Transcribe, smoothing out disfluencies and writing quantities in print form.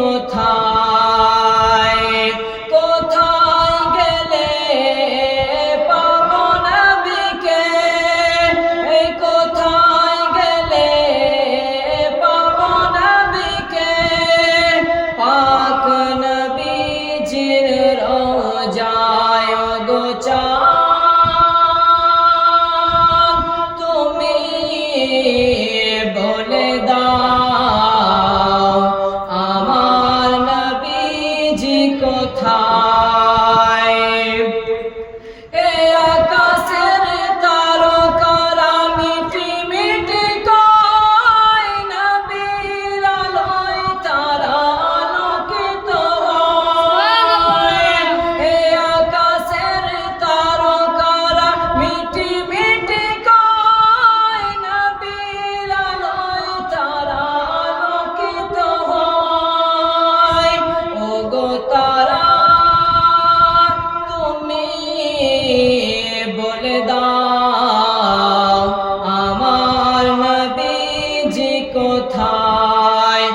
কোথায় কোথায় গেলে পাবো নবীকে কোথায় গেলে পাবো নবীকে পাক নবীজির রওজায় গো চাঁদ তুমি বলে দাও আমার নবীজি কোথায় এ আকাশের তারকারা মিটি মিটি কয় নবীর আলোয় তারা আলোকিত হয় এ আকাশের তারকারা মিটি মিটি কয় নবীর আলোয় তারা আলোকিত হয় ওগো তারা তুমি বলে দাও আমার নবীজি কোথায়